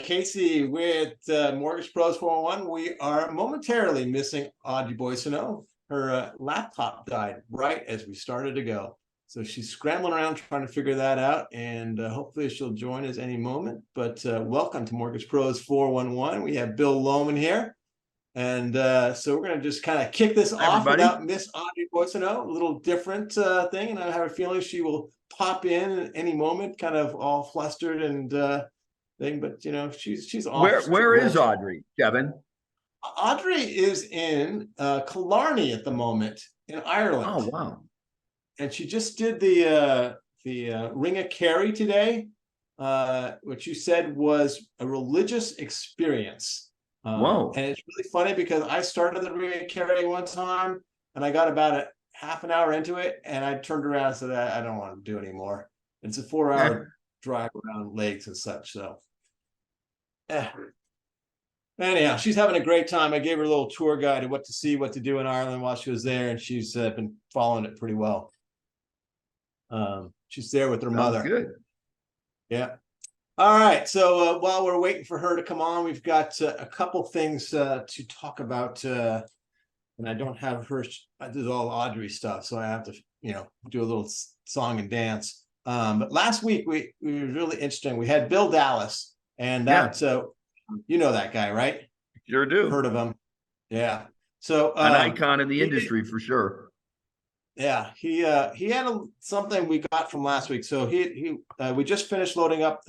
Casey with Mortgage Pros 401. We are momentarily missing Audrey Boissonou. Her laptop died right as we started to go. So she's scrambling around trying to figure that out, and hopefully she'll join us any moment. But welcome to Mortgage Pros 411. We have Bill Lowman here. And so we're going to just kind of kick this off without Miss Audrey Boissonou, a little different thing. And I have a feeling she will pop in at any moment, kind of all flustered and thing. But, you know, she's off. Where is Audrey, Kevin? Audrey is in Killarney at the moment in Ireland. Oh, wow. And she just did the Ring of Kerry today, which you said was a religious experience. Whoa. And it's really funny because I started the Ring of Kerry one time and I got about a half an hour into it and I turned around and said, I don't want to do it anymore. It's a 4-hour drive around lakes and such. So anyhow, she's having a great time. I gave her a little tour guide of what to see, what to do in Ireland while she was there, and she's been following it pretty well. She's there with her mother. Good. Yeah. All right. So while we're waiting for her to come on, we've got a couple things to talk about. And I don't have her. I did all Audrey stuff, so I have to, do a little song and dance. But last week we were really interesting. We had Bill Dallas, and that you know that guy, right? Sure do. Heard of him? Yeah. So an icon in the industry for sure. Yeah, he had something we got from last week. So we just finished loading up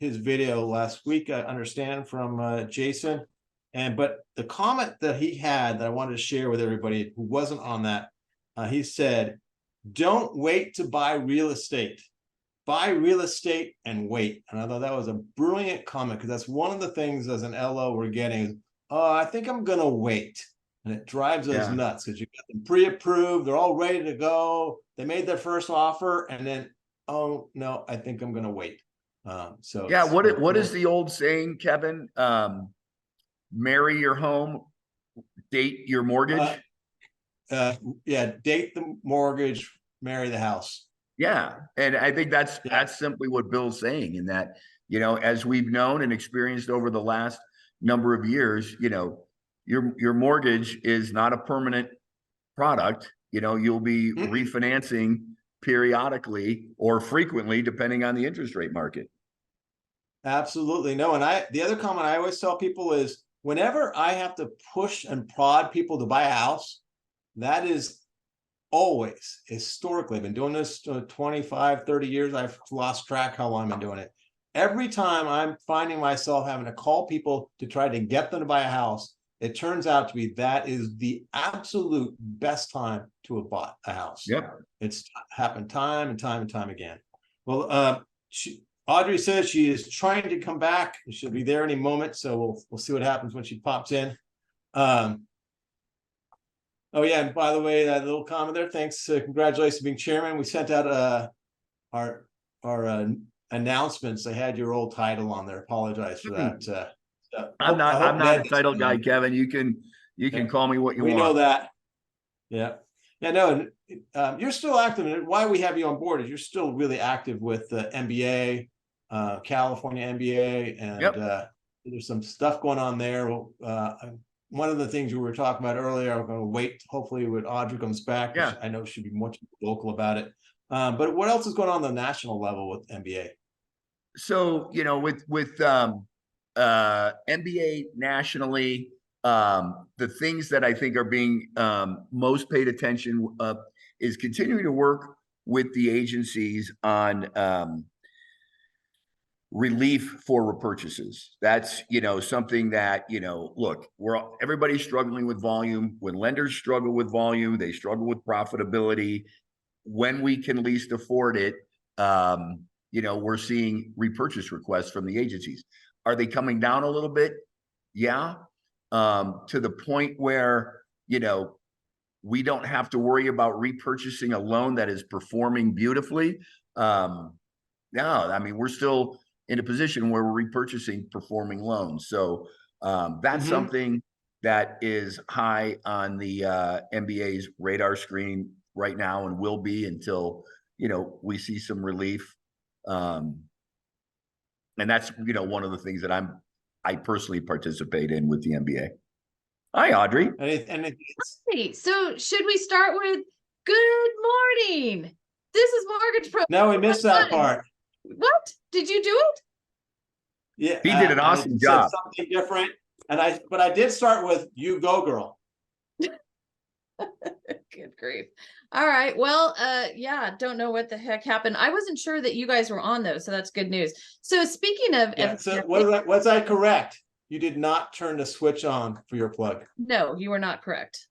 his video last week, I understand, from Jason. But the comment that he had that I wanted to share with everybody who wasn't on that, he said, "Don't wait to buy real estate. Buy real estate and wait." And I thought that was a brilliant comment because that's one of the things as an LO we're getting. Oh, I think I'm gonna wait. And it drives us nuts because you got them pre-approved, they're all ready to go. They made their first offer, and then, oh no, I think I'm going to wait. So yeah, what is the old saying, Kevin? Marry your home, date your mortgage. Yeah, date the mortgage, marry the house. Yeah, and I think that's simply what Bill's saying. In that, as we've known and experienced over the last number of years, your mortgage is not a permanent product. You'll be refinancing periodically or frequently, depending on the interest rate market. Absolutely. No. And the other comment I always tell people is whenever I have to push and prod people to buy a house, that is always historically, I've been doing this 25, 30 years. I've lost track how long I've been doing it. Every time I'm finding myself having to call people to try to get them to buy a house, it turns out to be that is the absolute best time to have bought a house. Yep. It's happened time and time and time again. Well, Audrey says she is trying to come back. She'll be there any moment, so we'll see what happens when she pops in. Oh yeah, and by the way, that little comment there. Thanks, congratulations being chairman. We sent out our announcements. They had your old title on there. Apologize for that. I'm not a title guy, Kevin. You can call me what you want. We know that. Yeah. No. You're still active. And why we have you on board is you're still really active with the MBA, California MBA, and there's some stuff going on there. One of the things we were talking about earlier, I'm going to wait. Hopefully, when Audrey comes back, I know she'll be much more vocal about it. But what else is going on the national level with MBA? So with MBA nationally, the things that I think are being most paid attention is continuing to work with the agencies on relief for repurchases. That's something that look, everybody's struggling with volume. When lenders struggle with volume, they struggle with profitability. When we can least afford it, we're seeing repurchase requests from the agencies. Are they coming down a little bit? Yeah. To the point where, we don't have to worry about repurchasing a loan that is performing beautifully. No, I mean, we're still in a position where we're repurchasing performing loans. So that's something that is high on the MBA's radar screen right now and will be until, we see some relief. And that's, one of the things that I'm I personally participate in with the MBA. Hi, Audrey. Hey, so should we start with good morning? This is Mortgage Pro. No, we missed that part. What? Did you do it? Yeah, He did an awesome job. Said something different, but I did start with "You go, girl." Good grief. All right. Well, yeah, don't know what the heck happened. I wasn't sure that you guys were on though, so that's good news. So speaking of, So was I correct? You did not turn the switch on for your plug. No, you were not correct.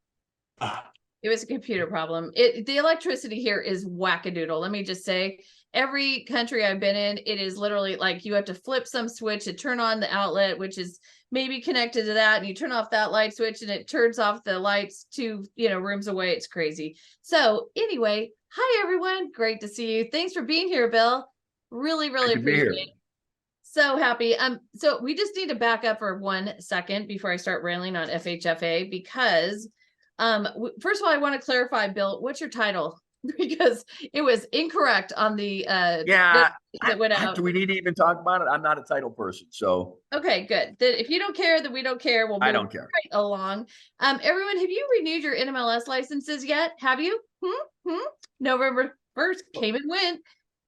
Ah. It was a computer problem. The electricity here is wackadoodle. Let me just say, every country I've been in, it is literally like you have to flip some switch to turn on the outlet, which is maybe connected to that, and you turn off that light switch and it turns off the lights 2 rooms away. It's crazy. So anyway, hi everyone. Great to see you. Thanks for being here, Bill. Really appreciate it. So happy. So we just need to back up for 1 second before I start railing on FHFA, because first of all, I want to clarify, Bill, what's your title? Because it was incorrect on the that went out. Do we need to even talk about it? I'm not a title person, so okay, good. If you don't care, then we don't care. We'll I don't care. Right along. Everyone, have you renewed your NMLS licenses yet? Have you? November 1st came and went.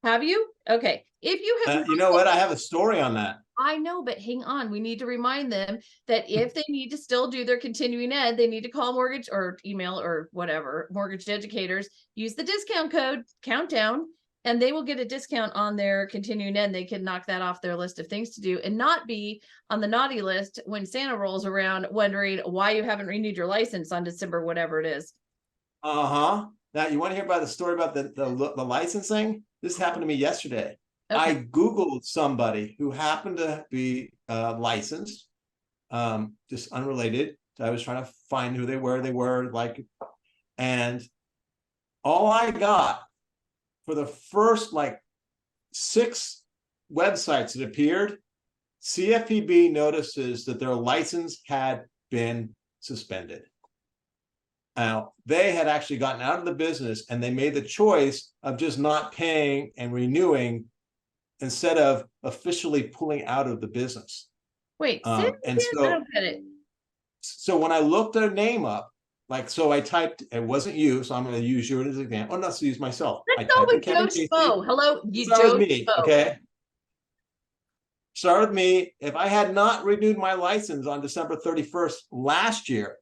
Have you? Okay. If you have, you know what? I have a story on that. I know, but hang on. We need to remind them that if they need to still do their continuing ed, they need to call mortgage or email or whatever, mortgage educators, use the discount code countdown, and they will get a discount on their continuing ed. They can knock that off their list of things to do and not be on the naughty list when Santa rolls around wondering why you haven't renewed your license on December, whatever it is. Now, you want to hear about the story about the licensing? This happened to me yesterday. Okay. I Googled somebody who happened to be licensed, just unrelated. So I was trying to find who they were like, and all I got for the first 6 websites that appeared, CFPB notices that their license had been suspended. Now, they had actually gotten out of the business and they made the choice of just not paying and renewing instead of officially pulling out of the business. Wait, and so, I don't get it. So when I looked their name up, so I typed, it wasn't you, so I'm going to use you as an example. Oh, not to use myself. Let's go with Joe Spo. Hello, Joe me, Spo. Okay. Start with me. If I had not renewed my license on December 31st last year,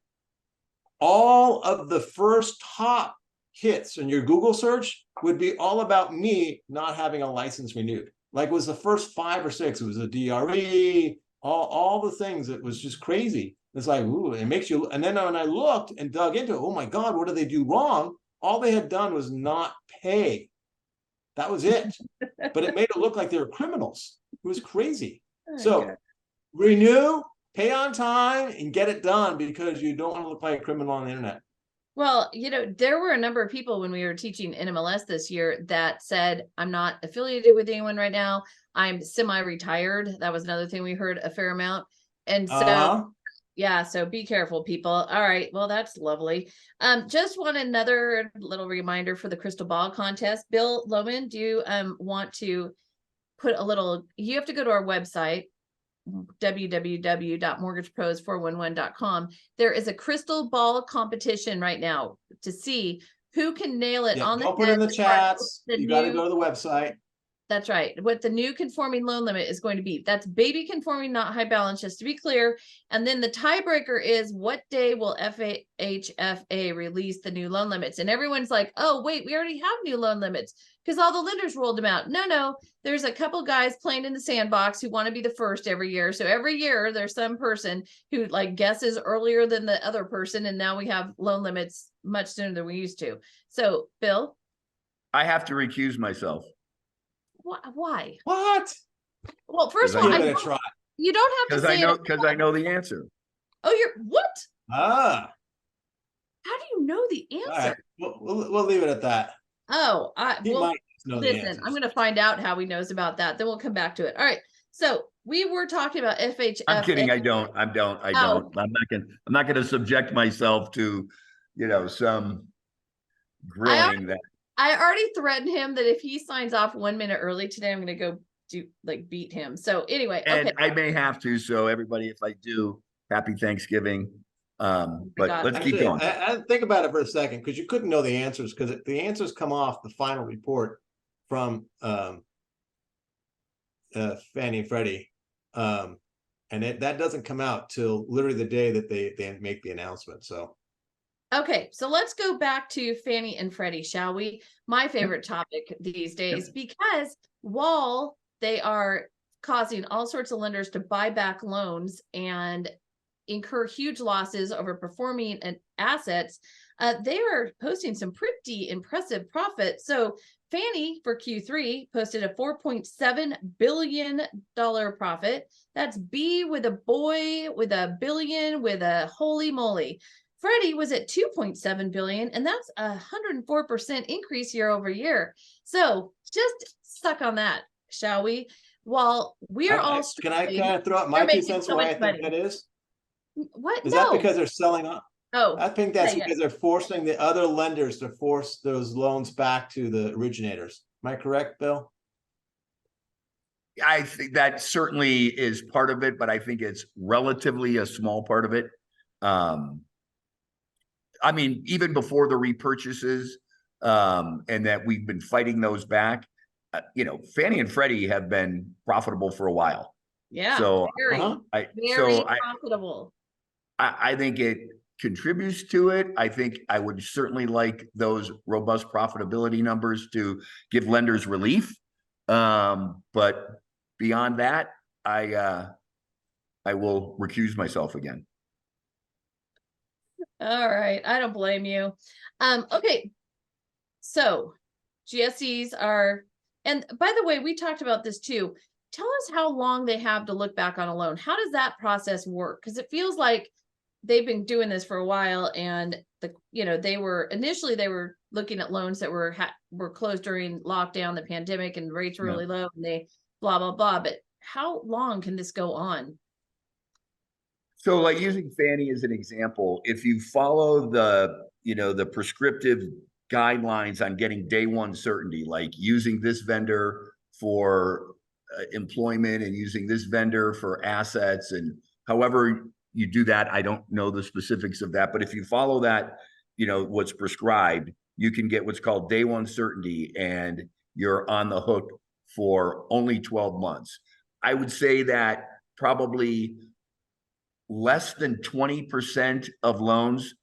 all of the first top hits in your Google search would be all about me not having a license renewed. It was the first 5 or 6. It was a DRE, all the things. It was just crazy. It's like, ooh, it makes you. And then when I looked and dug into it, oh my God, what did they do wrong? All they had done was not pay. That was it. But it made it look like they were criminals. It was crazy. So renew, pay on time, and get it done, because you don't want to look like a criminal on the internet. Well, there were a number of people when we were teaching NMLS this year that said, I'm not affiliated with anyone right now. I'm semi-retired. That was another thing we heard a fair amount. And so, yeah, so be careful, people. All right. Well, that's lovely. Just want another little reminder for the crystal ball contest. Bill Lowman, do you want to put you have to go to our website, www.mortgagepros411.com. There is a crystal ball competition right now to see who can nail it on the head. Don't put in the chats. You got to go to the website. That's right. What the new conforming loan limit is going to be. That's baby conforming, not high balance, just to be clear. And then the tiebreaker is, what day will FHFA release the new loan limits? And everyone's like, oh, wait, we already have new loan limits because all the lenders rolled them out. No, there's a couple guys playing in the sandbox who want to be the first every year. So every year there's some person who guesses earlier than the other person. And now we have loan limits much sooner than we used to. So, Bill? I have to recuse myself. Why? What? Well, first of all, you don't have to say it because I know the answer. Oh, what? How do you know the answer? Right. We'll leave it at that. Oh, listen, I'm going to find out how he knows about that. Then we'll come back to it. All right. So we were talking about FHFA. I'm kidding. I don't. I'm not going to subject myself to, some grilling that. I already threatened him that if he signs off 1 minute early today, I'm going to go do like beat him. So anyway, And okay. I may have to, so everybody, if I do, happy Thanksgiving. But God. let's keep Actually, going. I think about it for a second, because you couldn't know the answers, because the answers come off the final report from Fannie and Freddie. And that doesn't come out till literally the day that they make the announcement. So Okay, so let's go back to Fannie and Freddie, shall we? My favorite topic these days, because while they are causing all sorts of lenders to buy back loans and incur huge losses over performing and assets, they are posting some pretty impressive profits. So Fannie for Q3 posted a $4.7 billion profit. That's B with a boy, with a billion, with a holy moly. Freddie was at 2.7 billion, and that's 104% increase year over year. So just suck on that, shall we? While we're all can I struggling, kind of throw out my they're 2 making cents so why I much think money. that is? What? Is that No. because they're selling up? Oh, I think that's yeah. because they're forcing the other lenders to force those loans back to the originators. Am I correct, Bill? I think that certainly is part of it, but I think it's relatively a small part of it. I mean, even before the repurchases, and that we've been fighting those back, Fannie and Freddie have been profitable for a while. Yeah, So very profitable. I think it contributes to it. I think I would certainly like those robust profitability numbers to give lenders relief. But beyond that, I will recuse myself again. All right, I don't blame you. Okay, so GSEs are, and by the way, we talked about this too. Tell us how long they have to look back on a loan. How does that process work? Because it feels like they've been doing this for a while, and they were initially looking at loans that were closed during lockdown, the pandemic, and rates were really low, and they blah blah blah. But how long can this go on? So, like using Fannie as an example, if you follow the prescriptive guidelines on getting day one certainty, like using this vendor for employment and using this vendor for assets, and however you do that, I don't know the specifics of that, but if you follow that, what's prescribed, you can get what's called day one certainty, and you're on the hook for only 12 months. I would say that probably less than 20% of loans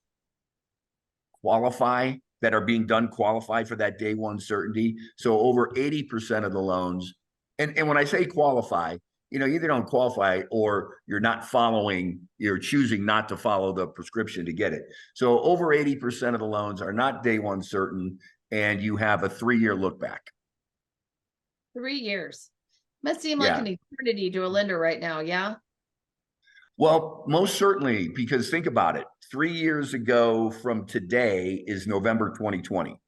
qualify that are being done qualify for that day one certainty. So over 80% of the loans, and when I say qualify, you either don't qualify or you're choosing not to follow the prescription to get it. So over 80% of the loans are not day one certain, and you have a 3-year look back. 3 years. Must seem like an eternity to a lender right now, yeah? Well, most certainly, because think about it. 3 years ago from today is November 2020,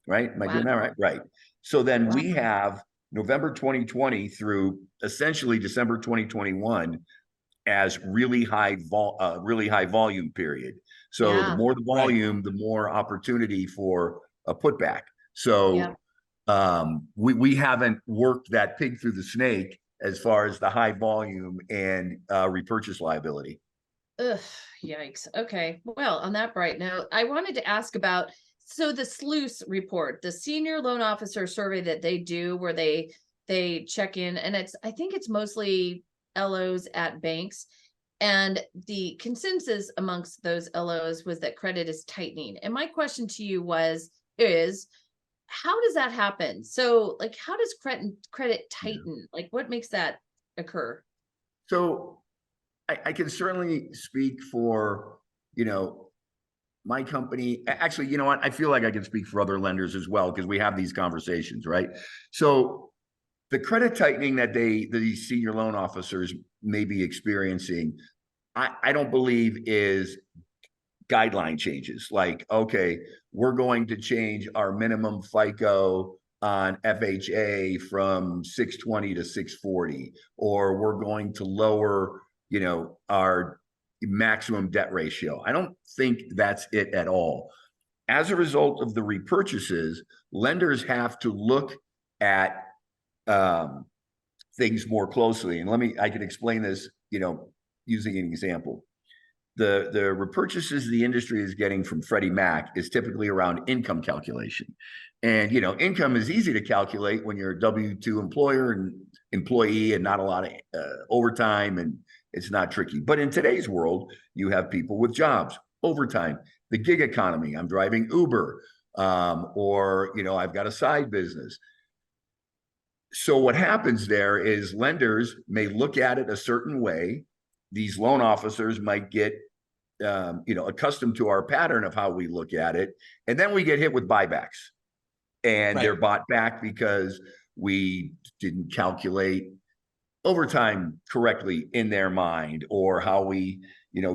right? Am I doing that right? Right. So then we have November 2020 through essentially December 2021 as really high volume period. So the more the volume, the more opportunity for a putback. So we haven't worked that pig through the snake as far as the high volume and repurchase liability. Ugh, yikes. Okay. Well, on that bright note, I wanted to ask about, so the Sloos report, the senior loan officer survey that they do, where they check in, and I think it's mostly LOs at banks. And the consensus amongst those LOs was that credit is tightening. And my question to you is, how does that happen? So like, how does credit tighten? Like, what makes that occur? So I can certainly speak for, my company. Actually, you know what? I feel like I can speak for other lenders as well, because we have these conversations, right? So the credit tightening that these senior loan officers may be experiencing, I don't believe is guideline changes. Like, okay, we're going to change our minimum FICO on FHA from 620 to 640, or we're going to lower, our maximum debt ratio. I don't think that's it at all. As a result of the repurchases, lenders have to look at things more closely. And I can explain this, using an example. The repurchases the industry is getting from Freddie Mac is typically around income calculation. And, income is easy to calculate when you're a W-2 employee and not a lot of overtime, and it's not tricky. But in today's world, you have people with jobs, overtime, the gig economy. I'm driving Uber, or, I've got a side business. So what happens there is lenders may look at it a certain way. These loan officers might get, accustomed to our pattern of how we look at it. And then we get hit with buybacks, and they're bought back because we didn't calculate overtime correctly in their mind, or how we,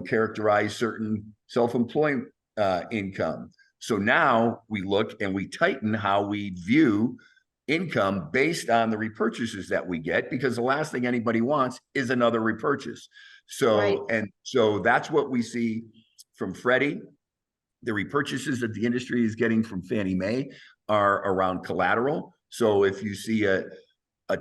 characterize certain self-employment income. So now we look and we tighten how we view income based on the repurchases that we get, because the last thing anybody wants is another repurchase. So, and so that's what we see from Freddie. The repurchases that the industry is getting from Fannie Mae are around collateral. So if you see a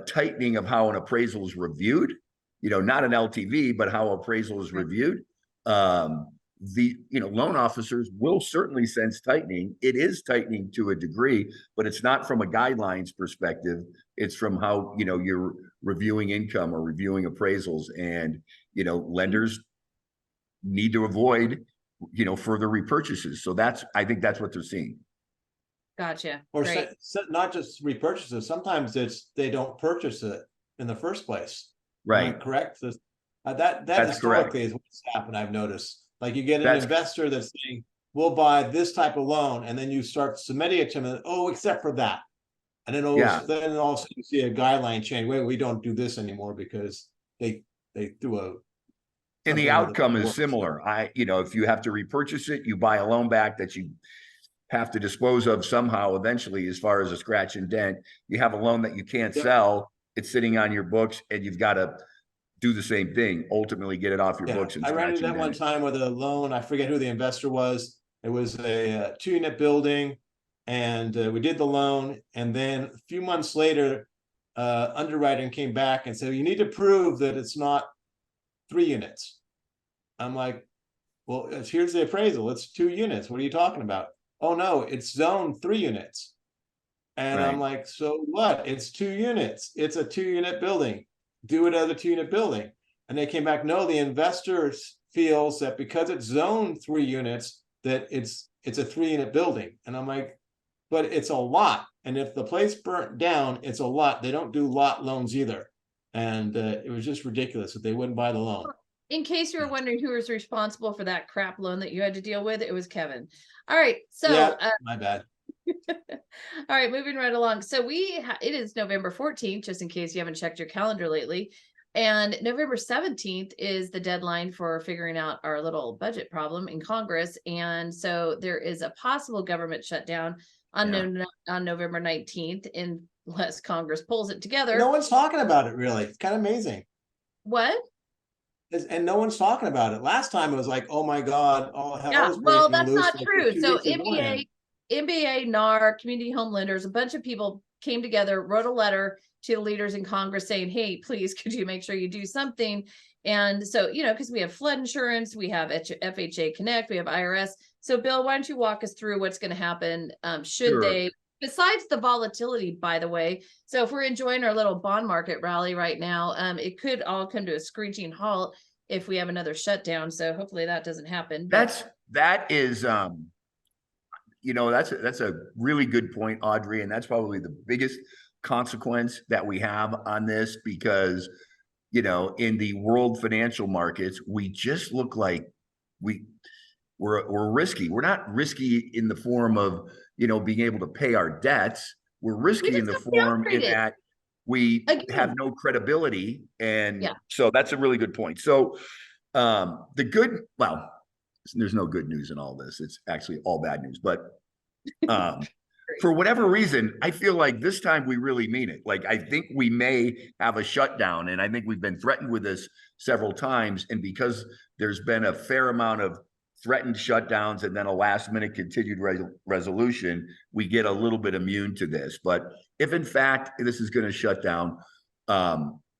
tightening of how an appraisal is reviewed, not an LTV, but how appraisal is reviewed, the loan officers will certainly sense tightening. It is tightening to a degree, but it's not from a guidelines perspective. It's from how you're reviewing income or reviewing appraisals, and lenders need to avoid further repurchases. So I think that's what they're seeing. Gotcha. Or not just repurchases. Sometimes they don't purchase it in the first place. Right. Correct. That historically is what's happened. I've noticed. Like you get an investor that's saying, we'll buy this type of loan, and then you start submitting it to them, and, except for that. And then all of a sudden you see a guideline change. Wait, we don't do this anymore because they threw a. And the outcome is similar. If you have to repurchase it, you buy a loan back that you have to dispose of somehow eventually, as far as a scratch and dent. You have a loan that you can't sell. It's sitting on your books, and you've got to do the same thing, ultimately get it off your books. And I ran into that one time with a loan. I forget who the investor was. It was a 2-unit building, and we did the loan. And then a few months later, underwriting came back and said, you need to prove that it's not 3 units. I'm like, well, here's the appraisal. It's 2 units. What are you talking about? Oh no, it's zoned 3 units. And I'm like, so what? It's 2 units. It's a 2-unit building. Do it as a 2-unit building. And they came back, no, the investor feels that because it's zoned 3 units, that it's a 3-unit building. And I'm like, but it's a lot. And if the place burnt down, it's a lot. They don't do lot loans either. And it was just ridiculous that they wouldn't buy the loan. In case you were wondering who was responsible for that crap loan that you had to deal with, it was Kevin. All right. So my bad. All right, moving right along. So it is November 14th, just in case you haven't checked your calendar lately. And November 17th is the deadline for figuring out our little budget problem in Congress. And so there is a possible government shutdown on November 19th, unless Congress pulls it together. No one's talking about it, really. It's kind of amazing. What? And no one's talking about it. Last time it was like, oh my God, all hell is well, that's loose not true. So NBA, NAR, community home lenders, a bunch of people came together, wrote a letter to the leaders in Congress saying, hey, please, could you make sure you do something? And so, because we have flood insurance, we have FHA Connect, we have IRS. So Bill, why don't you walk us through what's going to happen? They, besides the volatility, by the way, so if we're enjoying our little bond market rally right now, it could all come to a screeching halt if we have another shutdown. So hopefully that doesn't happen. That's a really good point, Audrey. And that's probably the biggest consequence that we have on this, because, in the world financial markets, we just look like we're risky. We're not risky in the form of, being able to pay our debts. We're risky in the form in that we have no credibility. And so that's a really good point. So there's no good news in all this. It's actually all bad news, but for whatever reason, I feel like this time we really mean it. Like, I think we may have a shutdown, and I think we've been threatened with this several times. And because there's been a fair amount of threatened shutdowns and then a last minute continued resolution, we get a little bit immune to this. But if in fact this is going to shut down,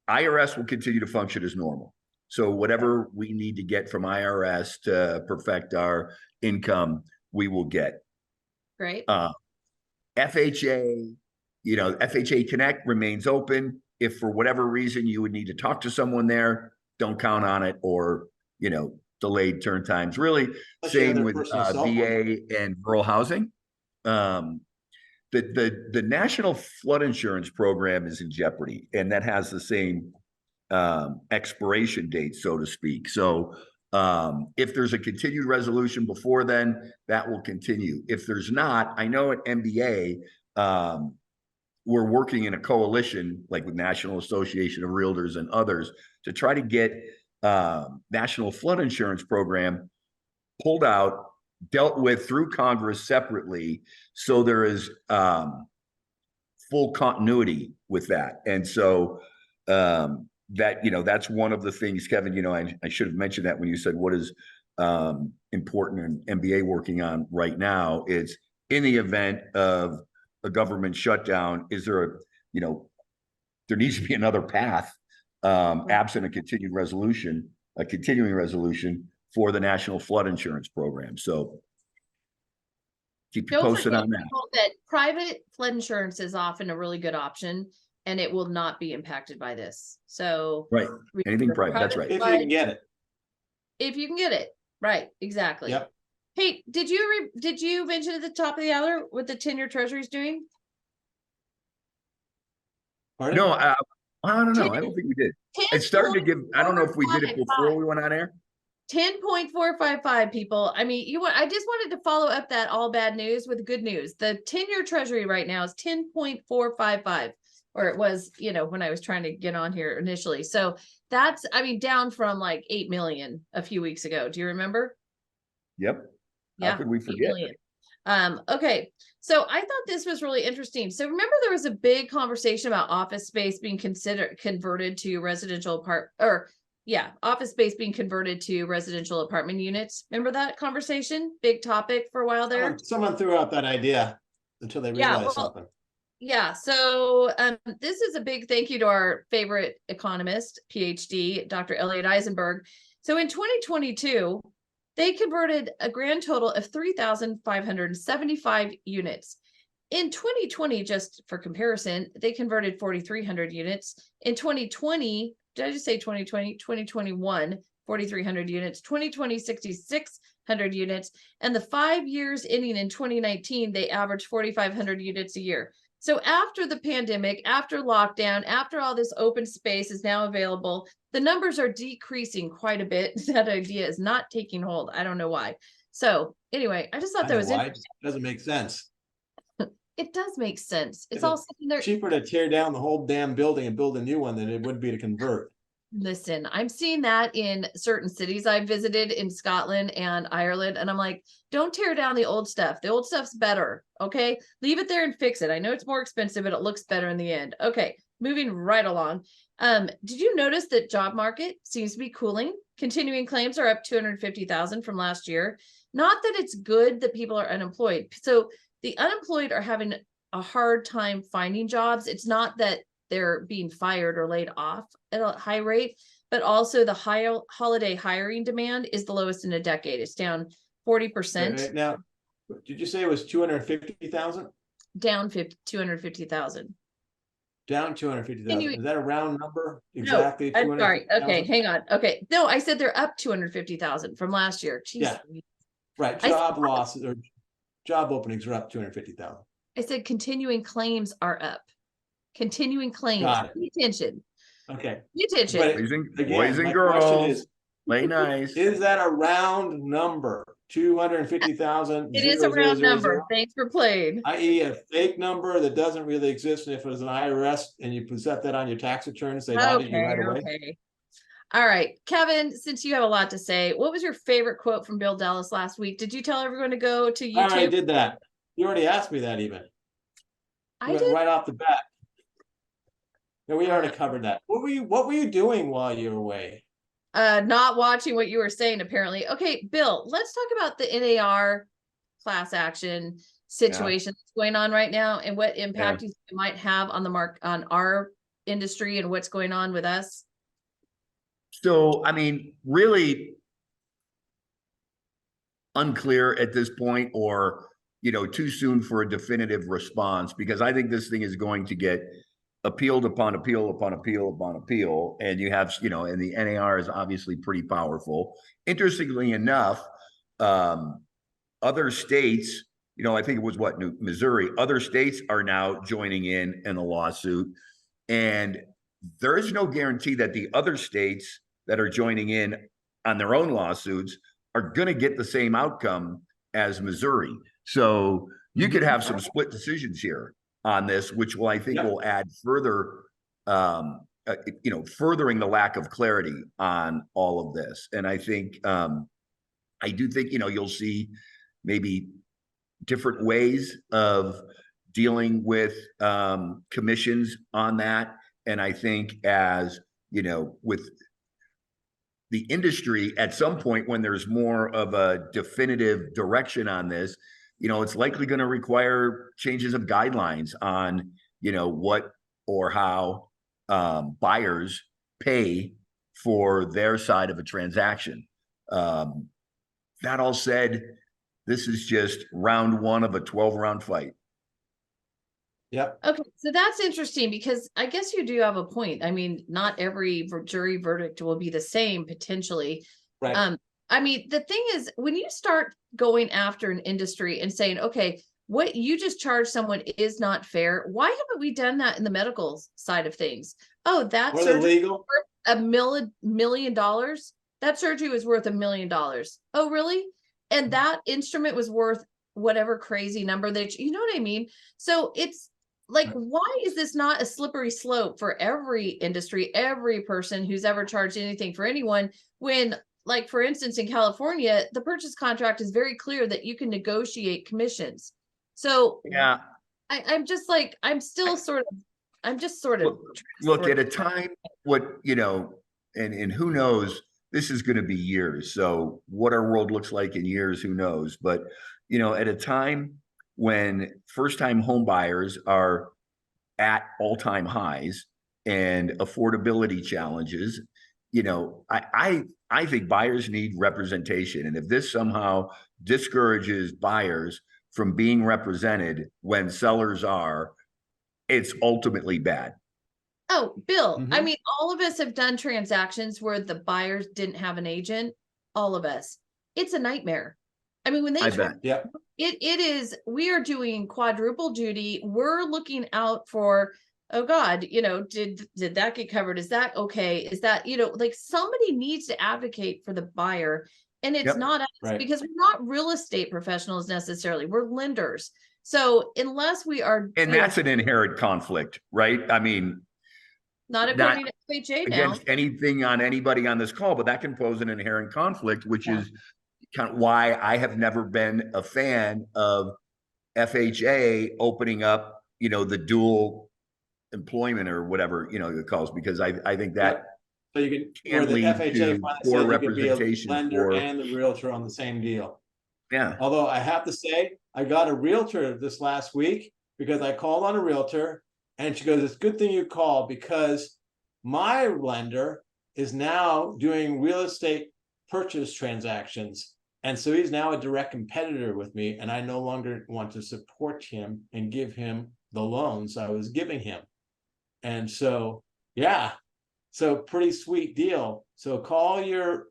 IRS will continue to function as normal. So whatever we need to get from IRS to perfect our income, we will get. Great. FHA, FHA Connect remains open. If for whatever reason you would need to talk to someone there, don't count on it, or, delayed turn times. Really, same with VA and rural housing. The National Flood Insurance Program is in jeopardy, and that has the same expiration date, so to speak. So if there's a continued resolution before then, that will continue. If there's not, I know at MBA, we're working in a coalition, like with National Association of Realtors and others, to try to get National Flood Insurance Program pulled out, dealt with through Congress separately, so there is full continuity with that. And so that's one of the things, Kevin, I should have mentioned that when you said what is important in MBA working on right now is, in the event of a government shutdown, is there there needs to be another path, absent a continuing resolution for the National Flood Insurance Program. So keep you posted on that. That private flood insurance is often a really good option, and it will not be impacted by this. So right, anything private, that's right. If you can get it. If you can get it, right, exactly. Yep. Hey, did you mention at the top of the hour what the 10-year Treasury is doing? Pardon? No, I don't know. I don't think we did. It started to give. I don't know if we did it before we went on air. 10.455, people. I mean, I just wanted to follow up that all bad news with good news. The 10-year Treasury right now is 10.455, or it was, when I was trying to get on here initially. So that's, down from like 8 million a few weeks ago. Do you remember? Yep. Yeah. How could we forget? Okay. So I thought this was really interesting. So remember there was a big conversation about office space being converted to residential office space being converted to residential apartment units. Remember that conversation? Big topic for a while there. Someone threw out that idea until they realized something. Yeah. So this is a big thank you to our favorite economist, PhD, Dr. Elliot Eisenberg. So in 2022, they converted a grand total of 3,575 units. In 2020, just for comparison, they converted 4,300 units. In 2020, did I just say 2020? 2021, 4,300 units. 2020, 6,600 units. And the 5 years ending in 2019, they averaged 4,500 units a year. So after the pandemic, after lockdown, after all this open space is now available, the numbers are decreasing quite a bit. That idea is not taking hold. I don't know why. So anyway, I just thought that was interesting. It doesn't make sense. It does make sense. It's all sitting there. Cheaper to tear down the whole damn building and build a new one than it would be to convert. Listen, I'm seeing that in certain cities I've visited in Scotland and Ireland, and I'm like, don't tear down the old stuff. The old stuff's better, okay? Leave it there and fix it. I know it's more expensive, but it looks better in the end. Okay, moving right along. Did you notice that job market seems to be cooling? Continuing claims are up 250,000 from last year. Not that it's good that people are unemployed. So the unemployed are having a hard time finding jobs. It's not that they're being fired or laid off at a high rate, but also the holiday hiring demand is the lowest in a decade. It's down 40%. Now, did you say it was 250,000? Down 250,000. Down 250,000. Is that a round number? Exactly. No, I'm sorry. Okay, hang on. Okay. No, I said they're up 250,000 from last year. Jeez. Yeah. Right. Job losses or job openings are up 250,000. I said continuing claims are up. Continuing claims. Pay attention. Okay. Pay attention. Boys and girls, play nice. Is that a round number? 250,000. It is a round number. Thanks for playing. I.e. a fake number that doesn't really exist. And if it was an IRS and you present that on your tax return and say that right away. Okay. All right, Kevin, since you have a lot to say, what was your favorite quote from Bill Dallas last week? Did you tell everyone to go to YouTube? I already did that. You already asked me that even. I did? Right off the bat. No, we already covered that. What were you doing while you were away? Not watching what you were saying, apparently. Okay, Bill, let's talk about the NAR class action situation that's going on right now and what impact it might have on the on our industry and what's going on with us? So, I mean, really unclear at this point, or, too soon for a definitive response, because I think this thing is going to get appealed upon appeal upon appeal upon appeal. And you have, and the NAR is obviously pretty powerful. Interestingly enough, other states, I think it was Missouri, other states are now joining in the lawsuit. And there is no guarantee that the other states that are joining in on their own lawsuits are going to get the same outcome as Missouri. So you could have some split decisions here on this, which will, I think, will add further, furthering the lack of clarity on all of this. And I think, I do think, you'll see maybe different ways of dealing with commissions on that. And I think as, with the industry, at some point when there's more of a definitive direction on this, it's likely going to require changes of guidelines on, what or how buyers pay for their side of a transaction. That all said, this is just round one of a 12-round fight. Yep. Okay, so that's interesting, because I guess you do have a point. I mean, not every jury verdict will be the same potentially. Right. I mean, the thing is, when you start going after an industry and saying, okay, what you just charged someone is not fair, why haven't we done that in the medical side of things? Oh, that Was it surgery legal? worth $1 million. That surgery was worth $1 million. Oh, really? And that instrument was worth whatever crazy number that you know what I mean? So it's like, why is this not a slippery slope for every industry, every person who's ever charged anything for anyone, when, like, for instance, in California, the purchase contract is very clear that you can negotiate commissions. So yeah, I'm just like, I'm just sort of look at a time, and who knows, this is going to be years. So what our world looks like in years, who knows? But, at a time when first-time home buyers are at all-time highs and affordability challenges, I think buyers need representation. And if this somehow discourages buyers from being represented when sellers are, it's ultimately bad. Oh, Bill, I mean, all of us have done transactions where the buyers didn't have an agent. All of us. It's a nightmare. I mean, when they bet. Yeah. it is, we are doing quadruple duty. We're looking out for, oh God, did that get covered? Is that okay? Is that, like, somebody needs to advocate for the buyer, and it's not us, Right. because we're not real estate professionals necessarily. We're lenders. So unless we are, And that's an inherent conflict, right? I mean, not according to FHA now. Against anything on anybody on this call, but that can pose an inherent conflict, which is kind of why I have never been a fan of FHA opening up, the dual employment or whatever, it calls, because I think that So you can or the lead FHA to finally poor said you can be a representation lender for, and the realtor on the same deal. yeah. Although I have to say, I got a realtor this last week because I called on a realtor, and she goes, "It's a good thing you called, because my lender is now doing real estate purchase transactions. And so he's now a direct competitor with me, and I no longer want to support him and give him the loans I was giving him." And so, yeah, so pretty sweet deal. So call your,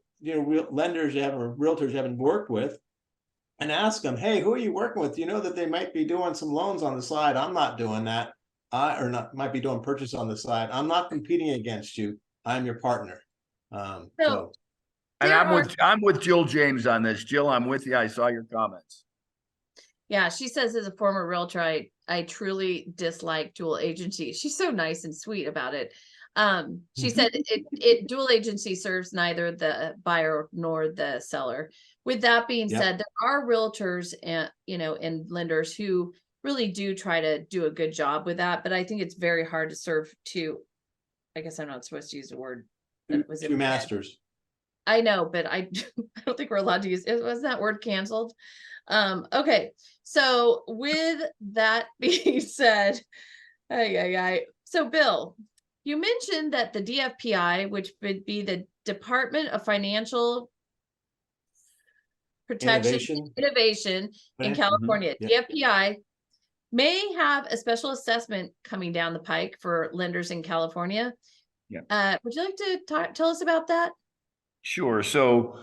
lenders you haven't, or realtors you haven't worked with, and ask them, "Hey, who are you working with? Do you know that they might be doing some loans on the side? I'm not doing that. Or not, might be doing purchase on the side. I'm not competing against you. I'm your partner." So And I'm with Jill James on this. Jill, I'm with you. I saw your comments. Yeah, she says, as a former realtor, I truly dislike dual agency. She's so nice and sweet about it. She said it dual agency serves neither the buyer nor the seller. With that being said, there are realtors and, and lenders who really do try to do a good job with that, but I think it's very hard to serve two. I guess I'm not supposed to use the word that was two masters. I know, but I don't think we're allowed to use it. Was that word canceled? Okay. So with that being said, so Bill, You mentioned that the DFPI, which would be the Department of Financial Protection Innovation in Right? California, Yeah. DFPI, may have a special assessment coming down the pike for lenders in California. Yeah. Would you like to tell us about that? Sure. So,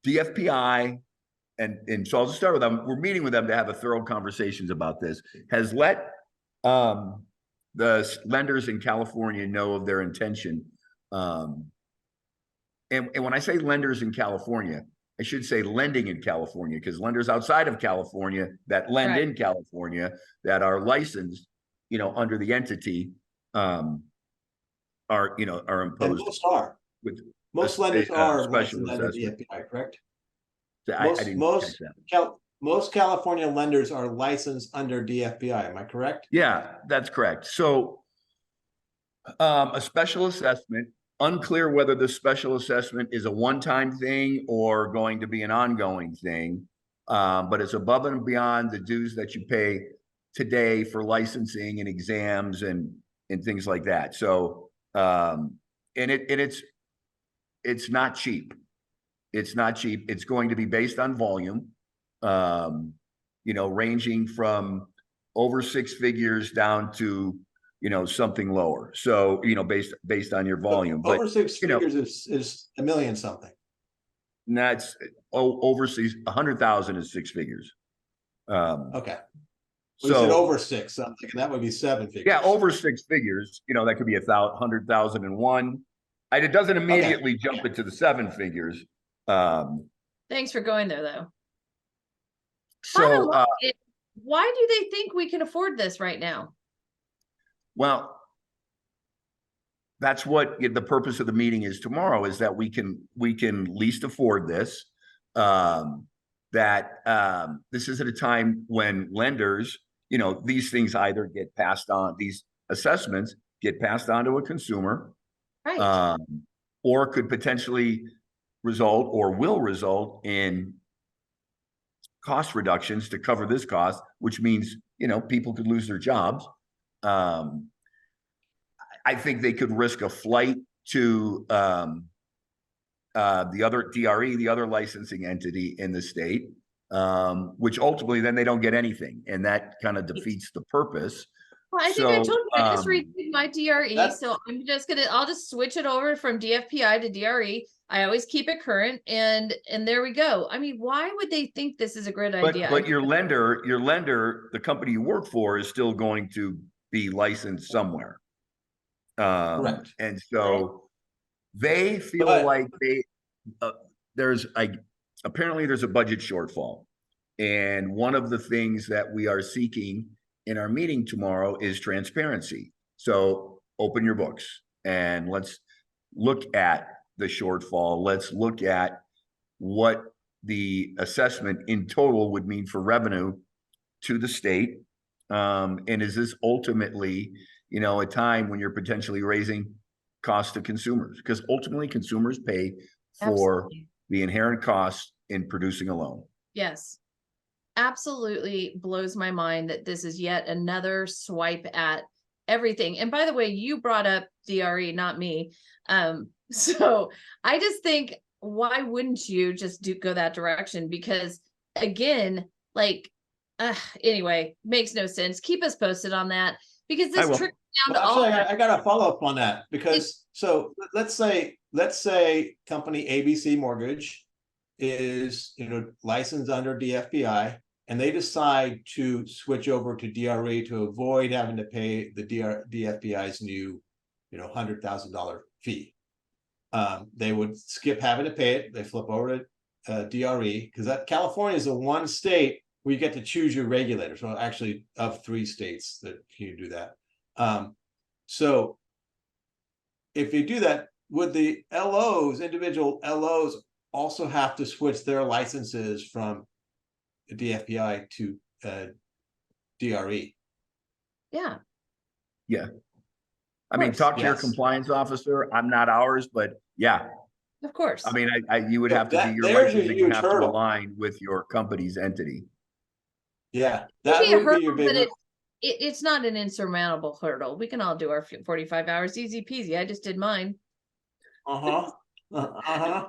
DFPI, and so I'll just start with them. We're meeting with them to have a thorough conversations about this. Has let the lenders in California know of their intention. And when I say lenders in California, I should say lending in California, because lenders outside of California that lend in California that are licensed, under the entity, are imposed. And most are. With most lenders are special licensed under assessment. DFPI, correct? I didn't catch that. Most California lenders are licensed under DFPI. Am I correct? Yeah, that's correct. So, a special assessment, unclear whether the special assessment is a one-time thing or going to be an ongoing thing, but it's above and beyond the dues that you pay today for licensing and exams and things like that. So, it's not cheap. It's not cheap. It's going to be based on volume, ranging from over 6 figures down to, something lower. So, based on your volume. Over 6 figures is $1 million something. That's over 100,000 is 6 figures. Okay. So said over 6 something, and that would be 7 figures. Yeah, over 6 figures. That could be 100,001. It doesn't immediately jump into the 7 figures. Thanks for going there, though. So, why do they think we can afford this right now? Well, that's what the purpose of the meeting is tomorrow, is that we can least afford this. This is at a time when lenders, these things either get passed on, these assessments get passed on to a consumer, right, or could potentially result or will result in cost reductions to cover this cost, which means, people could lose their jobs. I think they could risk a flight to the other DRE, the other licensing entity in the state, which ultimately then they don't get anything, and that kind of defeats the purpose. Well, I think I told you I just reviewed my DRE, so I'll just switch it over from DFPI to DRE. I always keep it current, and there we go. I mean, why would they think this is a great idea? But your lender, the company you work for, is still going to be licensed somewhere. Correct. And so they feel like apparently there's a budget shortfall. And one of the things that we are seeking in our meeting tomorrow is transparency. So open your books and let's look at the shortfall. Let's look at what the assessment in total would mean for revenue to the state. And is this ultimately, a time when you're potentially raising costs to consumers? Because ultimately consumers pay for the inherent costs in producing a loan. Yes. Absolutely blows my mind that this is yet another swipe at everything. And by the way, you brought up DRE, not me. So I just think, why wouldn't you just go that direction? Because again, anyway, makes no sense. Keep us posted on that, because this trickles down to all. I got a follow up on that, because so let's say company ABC Mortgage is licensed under DFPI, and they decide to switch over to DRE to avoid having to pay the DFPI's new $100,000 fee. They would skip having to pay it. They flip over to DRE, because California is the one state where you get to choose your regulator. So actually, of 3 states that you do that. So if you do that, would the individual LOs also have to switch their licenses from DFPI to DRE? Yeah. Yeah. I mean, talk to your compliance officer. I'm not ours, but yeah. Of course. I mean, you would have to be your licensing would have to align with your company's entity. Yeah, that would be your big. it's not an insurmountable hurdle. We can all do our 45 hours, easy peasy. I just did mine. Uh-huh. Uh-huh.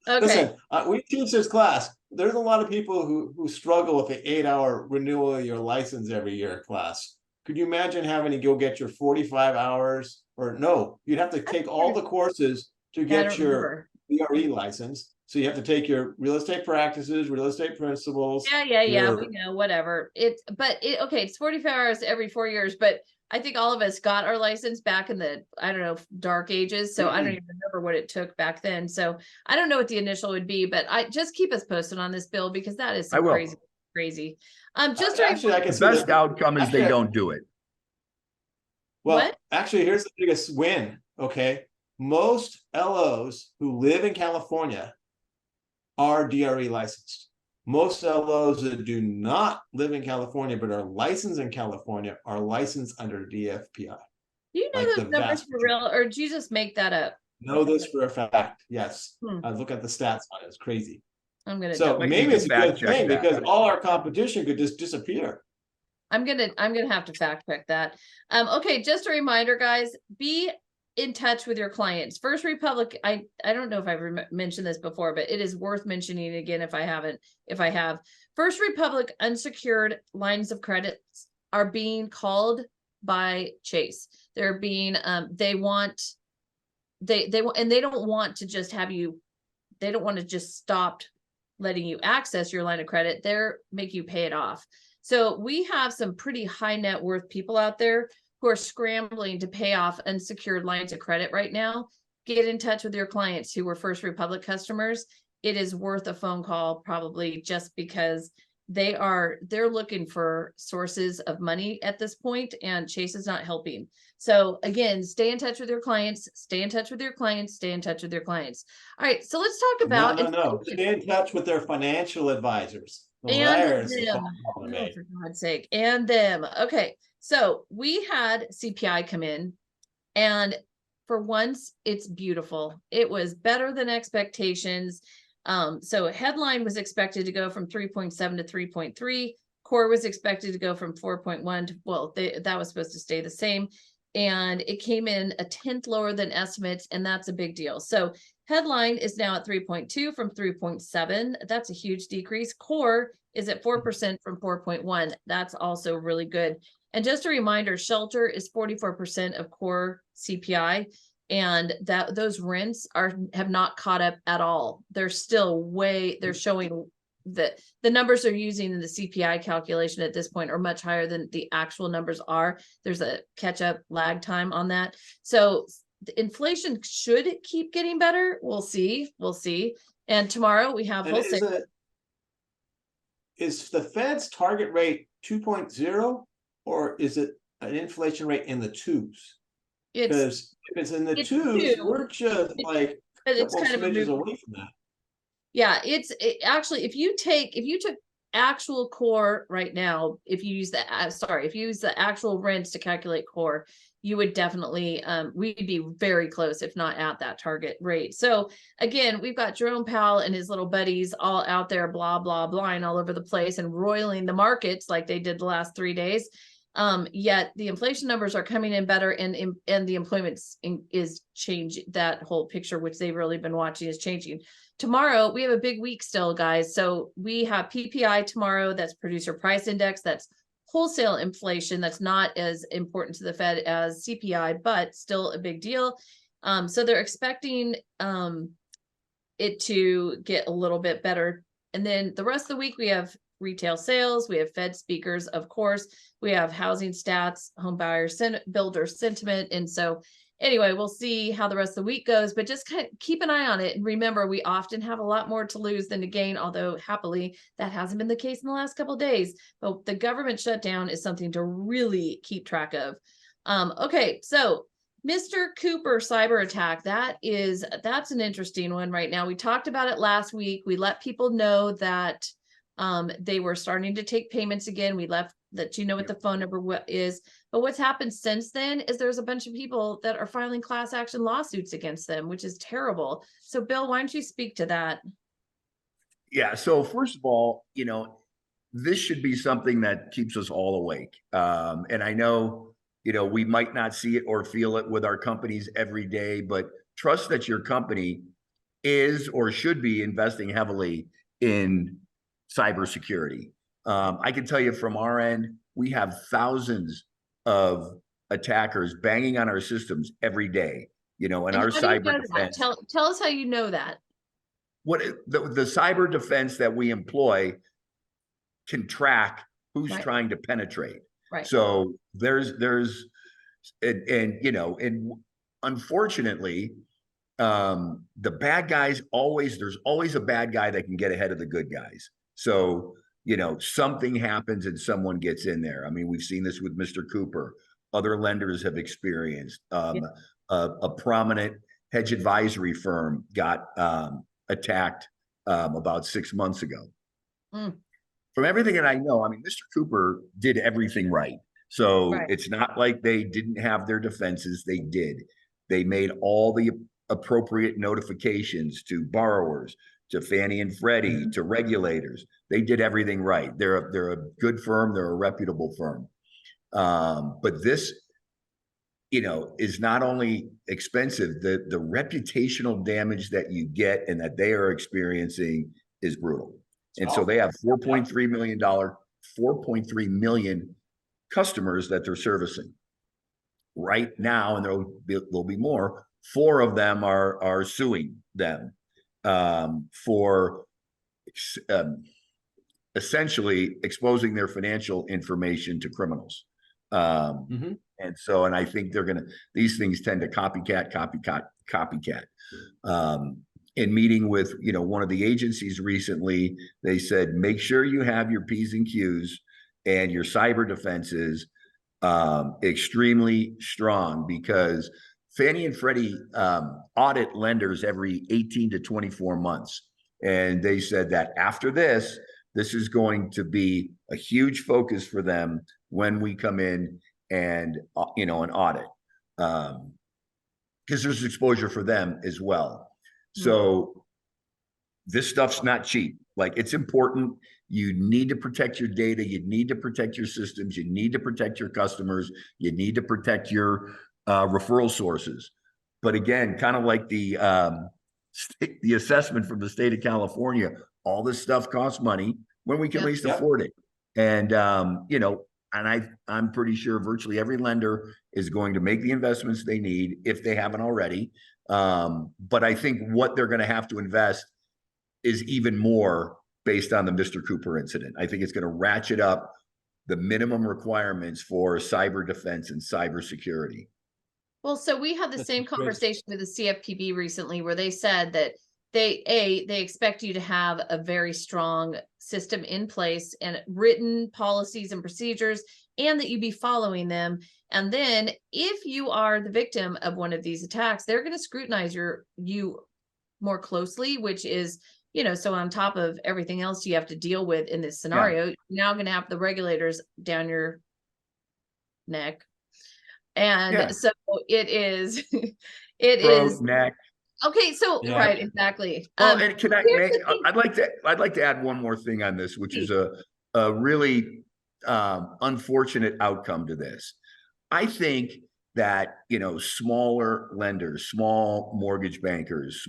Okay. Listen, we teach this class. There's a lot of people who struggle with the 8-hour renewal of your license every year class. Could you imagine having to go get your 45 hours? Or no, you'd have to take all the courses to I get don't your remember. BRE license. So you have to take your real estate practices, real estate principles. Yeah, we your know, whatever. Okay, it's 45 hours every 4 years, but I think all of us got our license back in the, I don't know, dark ages. So I don't even remember what it took back then. So I don't know what the initial would be, but I just keep us posted on this bill because that is I some will. crazy, crazy. Just actually, I can The see best that. outcome is they Actually, don't do it. Well, What? actually, here's the biggest win. Okay. Most LOs who live in California are DRE licensed. Most LOs that do not live in California but are licensed in California are licensed under DFPI. Do you know Like those the numbers vast for real, or did you just make that up? know this for a fact. Yes. Hmm. I look at the stats on it. It's crazy. I'm gonna So Might maybe need to it's a fact good check thing that. because all our competition could just disappear. I'm gonna have to fact check that. Okay, just a reminder, guys, be in touch with your clients. First Republic, I don't know if I've mentioned this before, but it is worth mentioning again if I haven't. If I have, First Republic unsecured lines of credit are being called by Chase. They're being they want and they don't want to just have you, they don't want to just stop letting you access your line of credit. They're make you pay it off. So we have some pretty high net worth people out there who are scrambling to pay off unsecured lines of credit right now. Get in touch with your clients who were First Republic customers. It is worth a phone call, probably, just because they're looking for sources of money at this point, and Chase is not helping. So again, stay in touch with your clients, stay in touch with your clients, stay in touch with your clients. All right, so let's talk about No. Stay in touch with their financial advisors. and There's the them. phone call to Oh, make. for God's sake, and them. Okay, so we had CPI come in, and for once, it's beautiful. It was better than expectations. So headline was expected to go from 3.7 to 3.3. Core was expected to go from 4.1 to, well, that was supposed to stay the same. And it came in a tenth lower than estimates, and that's a big deal. So headline is now at 3.2 from 3.7. That's a huge decrease. Core is at 4% from 4.1. That's also really good. And just a reminder, shelter is 44% of core CPI, and that those rents have not caught up at all. They're still they're showing that the numbers they're using in the CPI calculation at this point are much higher than the actual numbers are. There's a catch up lag time on that. So the inflation should keep getting better. We'll see. And tomorrow we have wholesale. Is the Fed's target rate 2.0, or is it an inflation rate in the twos? Because if it's in the twos, we're just like a couple smidges away from that. Yeah, actually, if you took actual core right now, if you use the actual rents to calculate core, you would definitely, we'd be very close, if not at that target rate. So again, we've got Jerome Powell and his little buddies all out there, blah, blah, blah, all over the place and roiling the markets like they did the last 3 days. Yet the inflation numbers are coming in better, and the employment is changing. That whole picture, which they've really been watching, is changing. Tomorrow, we have a big week still, guys. So we have PPI tomorrow. That's producer price index. That's wholesale inflation. That's not as important to the Fed as CPI, but still a big deal. So they're expecting it to get a little bit better. And then the rest of the week, we have retail sales, we have Fed speakers, of course, we have housing stats, home buyer builder sentiment. And so anyway, we'll see how the rest of the week goes, but just kind of keep an eye on it. And remember, we often have a lot more to lose than to gain, although happily that hasn't been the case in the last couple of days. But the government shutdown is something to really keep track of. Okay, so Mr. Cooper cyber attack, that's an interesting one right now. We talked about it last week. We let people know that they were starting to take payments again. We let you know what the phone number is. But what's happened since then is there's a bunch of people that are filing class action lawsuits against them, which is terrible. So Bill, why don't you speak to that? Yeah. So first of all, this should be something that keeps us all awake. And I know, you know, we might not see it or feel it with our companies every day, but trust that your company is or should be investing heavily in cybersecurity. I can tell you from our end, we have thousands of attackers banging on our systems every day, you know, and our how do you cyber know that? defense. Tell us how you know that. What the cyber defense that we employ can track who's Right. trying to penetrate. Right. So there's and you know, and unfortunately, the bad guys there's always a bad guy that can get ahead of the good guys. So, you know, something happens and someone gets in there. I mean, we've seen this with Mr. Cooper. Other lenders have experienced. A prominent hedge advisory firm got attacked about 6 months ago. From everything that I know, I mean, Mr. Cooper did everything right. So it's not like they didn't have their defenses. They did. They made all the appropriate notifications to borrowers, to Fannie and Freddie, to regulators. They did everything right. They're a good firm. They're a reputable firm. But this, you know, is not only expensive, the reputational damage that you get and that they are experiencing is brutal. And so they have $4.3 million customers that they're servicing right now, and there'll be more. 4 of them are suing them for essentially exposing their financial information to criminals. And so, and I think these things tend to copycat. In meeting with, you know, one of the agencies recently, they said, make sure you have your P's and Q's and your cyber defenses extremely strong, because Fannie and Freddie audit lenders every 18 to 24 months. And they said that after this is going to be a huge focus for them when we come in and, you know, an audit, because there's exposure for them as well. So this stuff's not cheap. Like, it's important. You need to protect your data. You need to protect your systems. You need to protect your customers. You need to protect your referral sources. But again, kind of like the assessment from the state of California, all this stuff costs money when we can least afford it. And, you know, and I'm pretty sure virtually every lender is going to make the investments they need if they haven't already. But I think what they're going to have to invest is even more based on the Mr. Cooper incident. I think it's going to ratchet up the minimum requirements for cyber defense and cyber security. Well, so we had the same conversation with the CFPB recently, where they said that they expect you to have a very strong system in place and written policies and procedures, and that you be following them. And then if you are the victim of one of these attacks, they're going to scrutinize you more closely, which is, you know, so on top of everything else you have to deal with in this scenario, you're now going to have the regulators down your neck. And so it is, neck. Okay, so right, exactly. Well, and I'd like to add one more thing on this, which is a really unfortunate outcome to this. I think that, you know, smaller lenders, small mortgage bankers,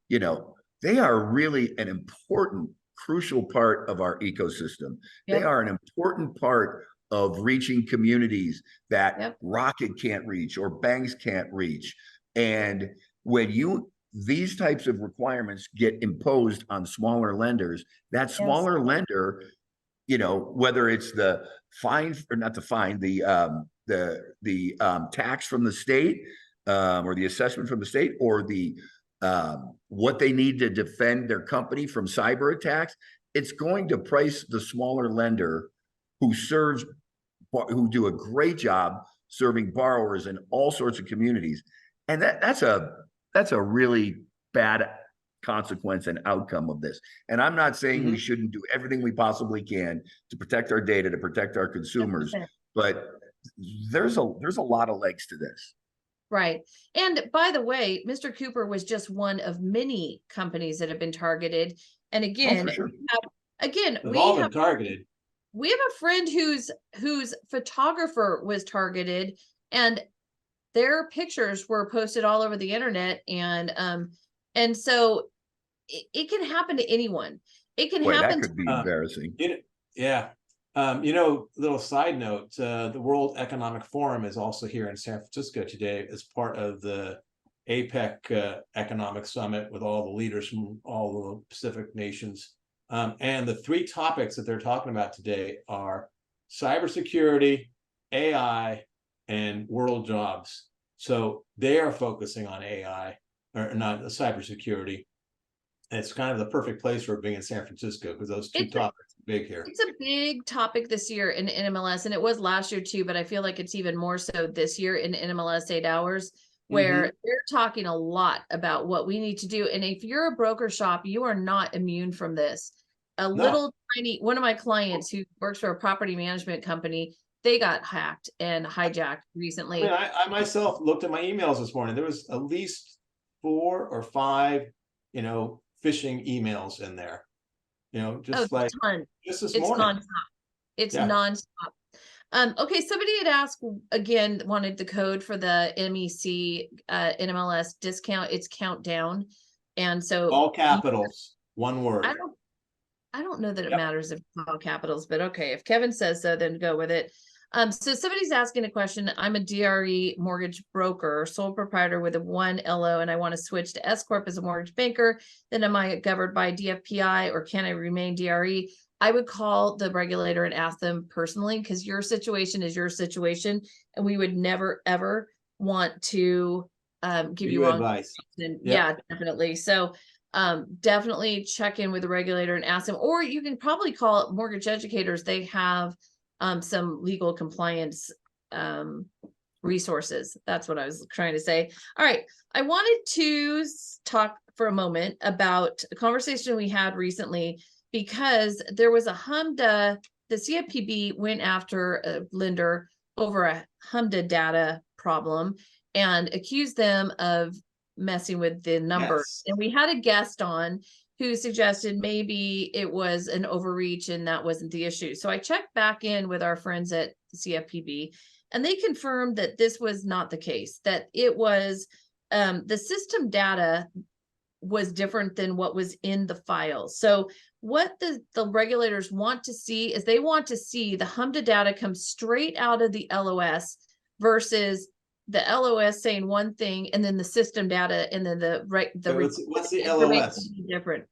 you know, they are really an important, crucial part of our ecosystem. They are an important part of reaching communities that Rocket can't reach or banks can't reach. And when these types of requirements get imposed on smaller lenders, that smaller lender, you know, whether it's the fine or not the fine, the tax from the state, or the assessment from the state, or the what they need to defend their company from cyber attacks, it's going to price the smaller lender who do a great job serving borrowers in all sorts of communities. And that's a really bad consequence and outcome of this. And I'm not saying we shouldn't do everything we possibly can to protect our data, to protect our consumers, but there's a lot of legs to this. Right. And by the way, Mr. Cooper was just one of many companies that have been targeted. And again, They've we all have been targeted. we have a friend whose photographer was targeted, and their pictures were posted all over the internet, and so it can happen to anyone. It can Boy, that happen could be Uh, embarrassing. Yeah. Little side note, the World Economic Forum is also here in San Francisco today as part of the APEC Economic Summit with all the leaders from all the Pacific nations. And the three topics that they're talking about today are cybersecurity, AI, and world jobs. So they are focusing on AI, or not cybersecurity. And it's kind of the perfect place for being in San Francisco because those two topics are big here. It's a big topic this year in NMLS, and it was last year too, but I feel like it's even more so this year in NMLS 8 hours, where they're talking a lot about what we need to do. And if you're a broker shop, you are not immune from this. Little tiny, one of my clients who works for a property management company, they got hacked and hijacked recently. I myself looked at my emails this morning. There was at least 4 or 5, phishing emails in there. Just like just this morning. Nonstop. It's nonstop. Okay, somebody had asked again, wanted the code for the MEC NMLS discount. It's countdown, and so all capitals, one word. I don't know that it matters if it's all capitals, but okay, if Kevin says so, then go with it. So somebody's asking a question. I'm a DRE mortgage broker, sole proprietor with a 1 LO, and I want to switch to S Corp as a mortgage banker. Then am I governed by DFPI or can I remain DRE? I would call the regulator and ask them personally, because your situation is your situation, and we would never ever want to give you wrong advice. Yeah, definitely. So definitely check in with the regulator and ask them, or you can probably call Mortgage Educators. They have some legal compliance resources. That's what I was trying to say. All right. I wanted to talk for a moment about a conversation we had recently, because there was a HMDA, the CFPB went after a lender over a HMDA data problem and accused them of messing with the numbers. And we had a guest on who suggested maybe it was an overreach and that wasn't the issue. So I checked back in with our friends at the CFPB, and they confirmed that this was not the case, that it was the system data was different than what was in the files. So what the regulators want to see is they want to see the HMDA data come straight out of the LOS versus the LOS saying one thing and then the system data and then what's the LOS? Different.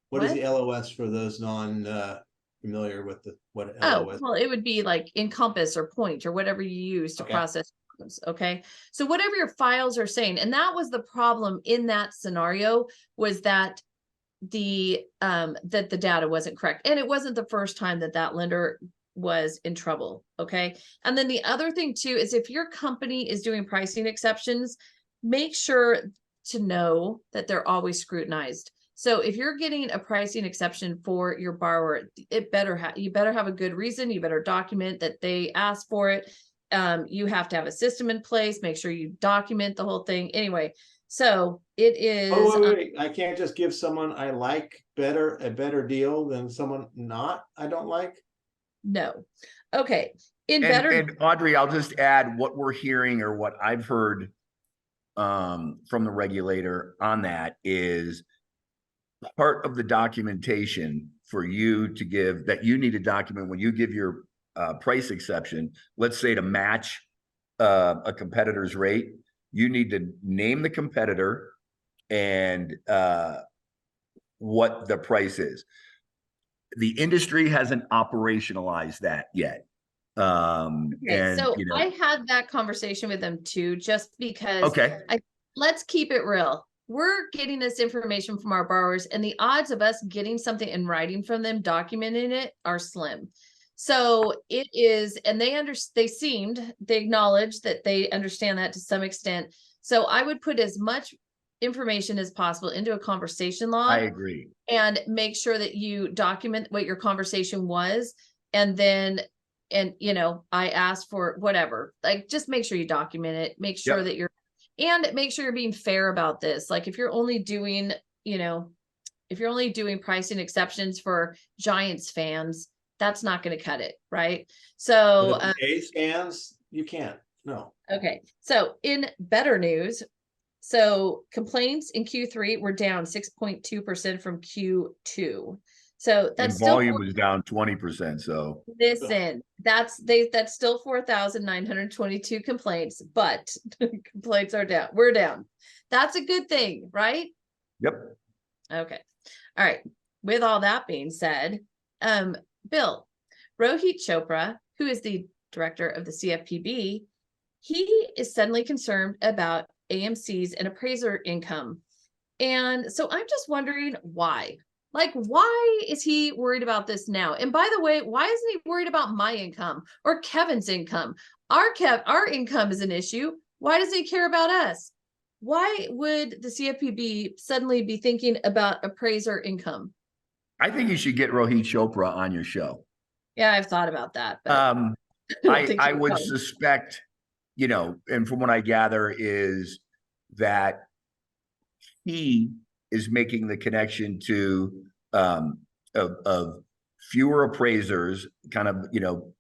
What is the LOS for those familiar with what LOS? Well, it would be like Encompass or Point or whatever you use to process. Okay. So whatever your files are saying, and that was the problem in that scenario, was that the data wasn't correct. And it wasn't the first time that lender was in trouble. Okay. And then the other thing too is if your company is doing pricing exceptions, make sure to know that they're always scrutinized. So if you're getting a pricing exception for your borrower, you better have a good reason. You better document that they asked for it. You have to have a system in place. Make sure you document the whole thing. Anyway, so it is. Wait. I can't just give someone I like a better deal than someone I don't like. No. Okay. And Audrey, I'll just add what we're hearing, or what I've heard from the regulator on that, is part of the documentation for you to give, that you need to document when you give your price exception, let's say to match a competitor's rate, you need to name the competitor and what the price is. The industry hasn't operationalized that yet. I had that conversation with them too, just because let's keep it real. We're getting this information from our borrowers, and the odds of us getting something in writing from them documenting it are slim. So it is, and they acknowledge that they understand that to some extent. So I would put as much information as possible into a conversation log. I agree. And make sure that you document what your conversation was. And then, I asked for whatever, like, just make sure you document it, make sure that make sure you're being fair about this. Like if you're only doing pricing exceptions for Giants fans, That's not going to cut it, right? But So, if the A scans, you can't. No. okay. So in better news, so complaints in Q3 were down 6.2% from Q2. So that's And still volume was down 20%. So listen, that's still 4,922 complaints, but complaints are down. We're down. That's a good thing, right? yep. Okay. All right. With all that being said, Bill, Rohit Chopra, who is the director of the CFPB, he is suddenly concerned about AMCs and appraiser income. And so I'm just wondering why. Like, why is he worried about this now? And by the way, why isn't he worried about my income or Kevin's income? Our income is an issue. Why does he care about us? Why would the CFPB suddenly be thinking about appraiser income? I think you should get Rohit Chopra on your show. Yeah, I've thought about that. But I don't think I he'll would come. suspect, you know, and from what I gather is that he is making the connection to of fewer appraisers, kind of, you know,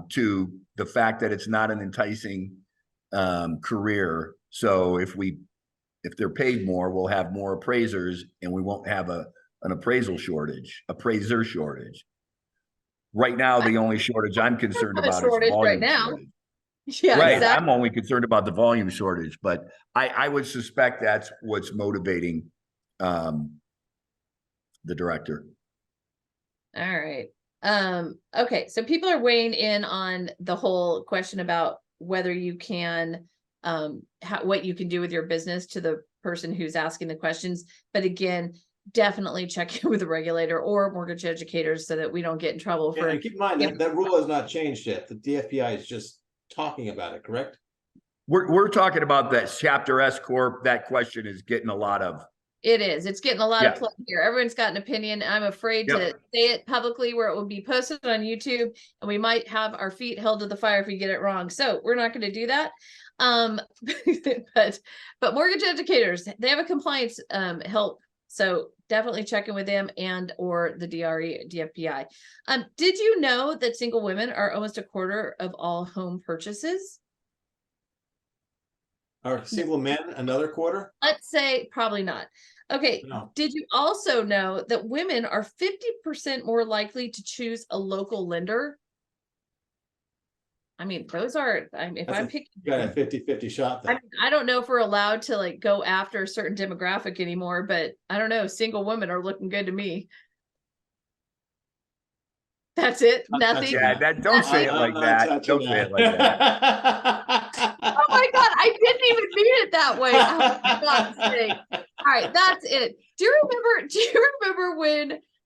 to the fact that it's not an enticing career. So if they're paid more, we'll have more appraisers, and we won't have an appraiser shortage. Right now, the only shortage I'm concerned Have a about is shortage right volume now. shortage. Yeah, Right. exactly. I'm only concerned about the volume shortage, but I would suspect that's what's motivating the director. All right. Okay, so people are weighing in on the whole question about whether you can what you can do with your business to the person who's asking the questions. But again, definitely check in with the regulator or mortgage educators so that we don't get in trouble for And keep in mind that that rule has not changed yet. The DFPI is just talking about it, correct? We're talking about that Chapter S Corp. That question is getting a lot of. It is. It's getting a lot of Yeah. play here. Everyone's got an opinion. I'm afraid to Yep. say it publicly where it will be posted on YouTube, and we might have our feet held to the fire if we get it wrong. So we're not going to do that. But mortgage educators, they have a compliance help. So definitely check in with them and or the DFPI. Did you know that single women are almost a quarter of all home purchases? Are single men another quarter? Let's say probably not. Okay. No. Did you also know that women are 50% more likely to choose a local lender? I mean, those are, if I'm picking, You got a 50-50 shot there. I don't know if we're allowed to like go after a certain demographic anymore, but I don't know. Single women are looking good to me. That's it. Nothing. Yeah, don't say it like that. Don't say it like that. Oh my God, I didn't even mean it that way. Oh, for God's sake. All right, that's it. Do you remember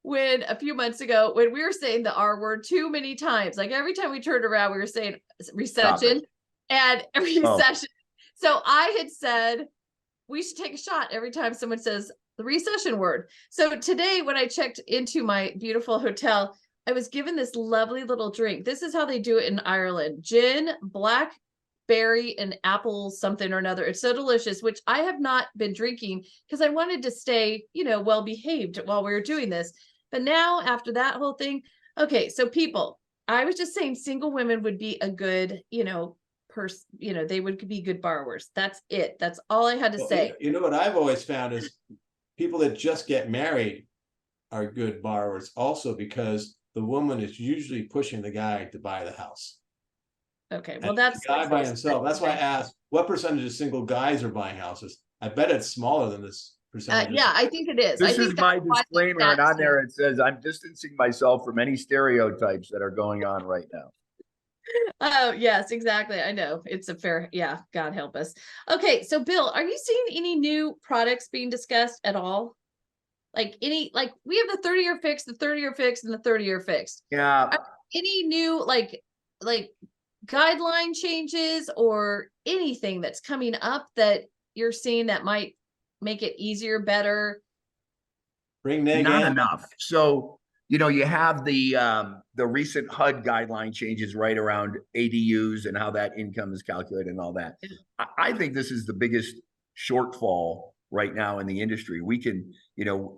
when a few months ago when we were saying the R word too many times? Like every time we turned around, we were saying recession and recession. So I had said we should take a shot every time someone says the recession word. So today when I checked into my beautiful hotel, I was given this lovely little drink. This is how they do it in Ireland. Gin, blackberry, and apple something or another. It's so delicious, which I have not been drinking because I wanted to stay, well behaved while we were doing this. But now after that whole thing, okay, so people, I was just saying single women would be a good, they would be good borrowers. That's it. That's all I had to say. You know what I've always found is people that just get married are good borrowers also because the woman is usually pushing the guy to buy the house. Okay, well, and that's the guy by himself. That's why I asked what percentage of single guys are buying houses. I bet it's smaller than this percentage. Yeah, I think it is. This is my disclaimer, and on there it says I'm distancing myself from any stereotypes that are going on right now. Oh, yes, exactly. I know it's a fair, yeah, God help us. Okay, so Bill, are you seeing any new products being discussed at all? Like we have the 30-year fix, the 30-year fix, and the 30-year fixed. Yeah. Any new like guideline changes or anything that's coming up that you're seeing that might make it easier, better? Bring Neg Not in. enough. So, you have the recent HUD guideline changes right around ADUs and how that income is calculated and all that. I think this is the biggest shortfall right now in the industry. We can,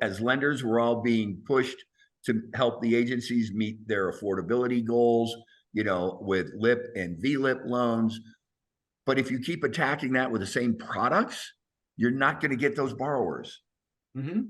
as lenders, we're all being pushed to help the agencies meet their affordability goals, you know, with LIP and VLIP loans. But if you keep attacking that with the same products, you're not going to get those borrowers.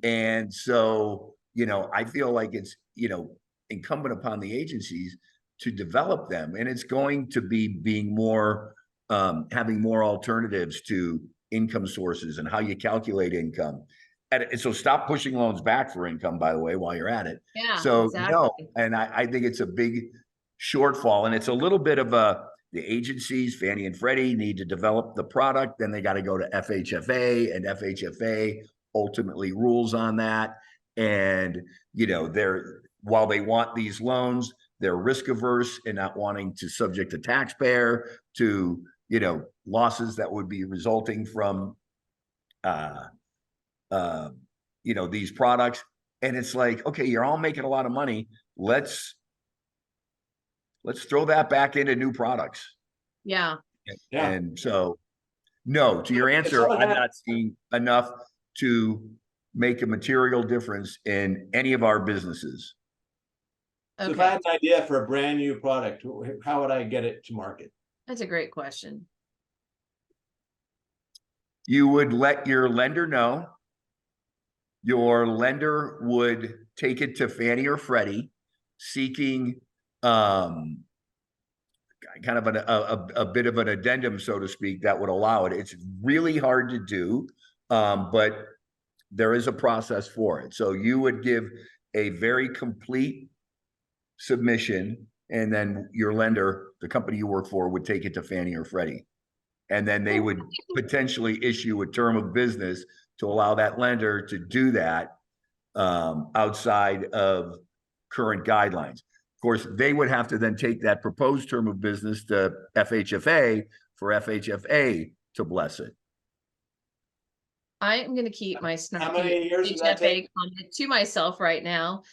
And so, you know, I feel like it's, you know, incumbent upon the agencies to develop them. And it's going to be being more, having more alternatives to income sources and how you calculate income. And so stop pushing loans back for income, by the way, while you're at it. Yeah, So exactly. no, and I think it's a big shortfall, and it's a little bit of the agencies, Fannie and Freddie, need to develop the product. Then they got to go to FHFA, and FHFA ultimately rules on that. And, you know, while they want these loans, they're risk averse and not wanting to subject the taxpayer to, you know, losses that would be resulting from, you know, these products. And it's like, okay, you're all making a lot of money. Let's throw that back into new products. Yeah. And so, no, to your answer, I'm not seeing enough to make a material difference in any of our businesses. So if I had an idea for a brand new product, how would I get it to market? That's a great question. You would let your lender know. Your lender would take it to Fannie or Freddie, seeking kind of a bit of an addendum, so to speak, that would allow it. It's really hard to do, but there is a process for it. So you would give a very complete submission, and then your lender, the company you work for, would take it to Fannie or Freddie. And then they would potentially issue a term of business to allow that lender to do that outside of current guidelines. Of course, they would have to then take that proposed term of business to FHFA for FHFA to bless it. I am going to keep my How many years does that take? comment to myself right now.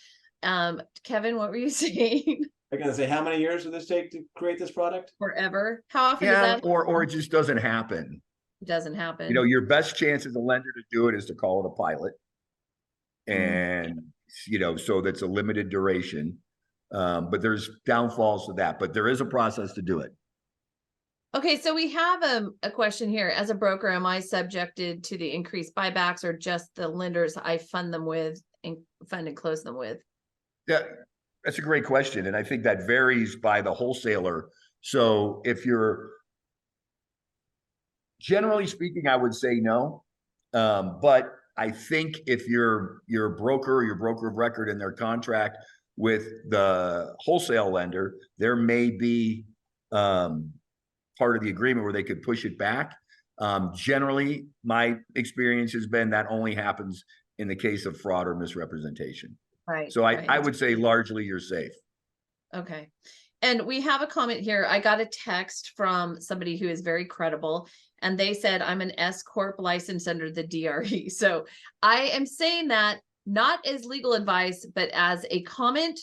Kevin, what were you saying? I'm going to say, how many years would this take to create this product? Forever. How often Yeah, does that or it just doesn't happen. It doesn't happen. You know, your best chance as a lender to do it is to call it a pilot. And, you know, so that's a limited duration. But there's downfalls to that, but there is a process to do it. Okay, so we have a question here. As a broker, am I subjected to the increased buybacks, or just the lenders I fund them with and fund and close them with? Yeah, that's a great question. And I think that varies by the wholesaler. So if you're, generally speaking, I would say no. But I think if you're a broker or your broker of record in their contract with the wholesale lender, there may be part of the agreement where they could push it back. Generally, my experience has been that only happens in the case of fraud or misrepresentation. Right. So I would say largely you're safe. Okay. And we have a comment here. I got a text from somebody who is very credible, and they said, I'm an S Corp licensed under the DRE. So I am saying that not as legal advice, but as a comment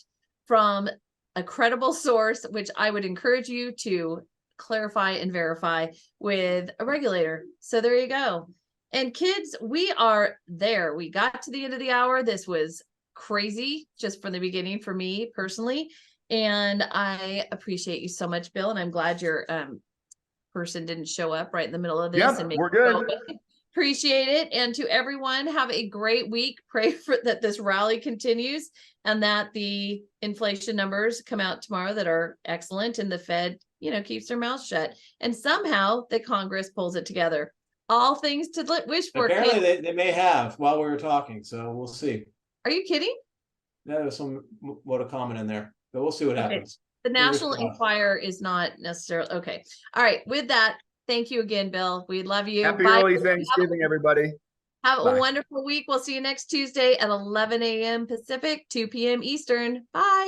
from a credible source, which I would encourage you to clarify and verify with a regulator. So there you go. And kids, we are there. We got to the end of the hour. This was crazy just from the beginning for me personally. And I appreciate you so much, Bill. And I'm glad your person didn't show up right in the middle of this. Yeah, we're good. Appreciate it. And to everyone, have a great week. Pray for that this rally continues and that the inflation numbers come out tomorrow that are excellent, and the Fed, you know, keeps their mouth shut, and somehow the Congress pulls it together. All things to wish for. Apparently they may have while we were talking, so we'll see. Are you kidding? There was some what a comment in there, but we'll see what happens. The National Enquirer is not necessarily okay. All right. With that, thank you again, Bill. We love you. Happy early Thanksgiving, everybody. Have a wonderful week. We'll see you next Tuesday at 11 a.m. Pacific, 2 p.m. Eastern. Bye.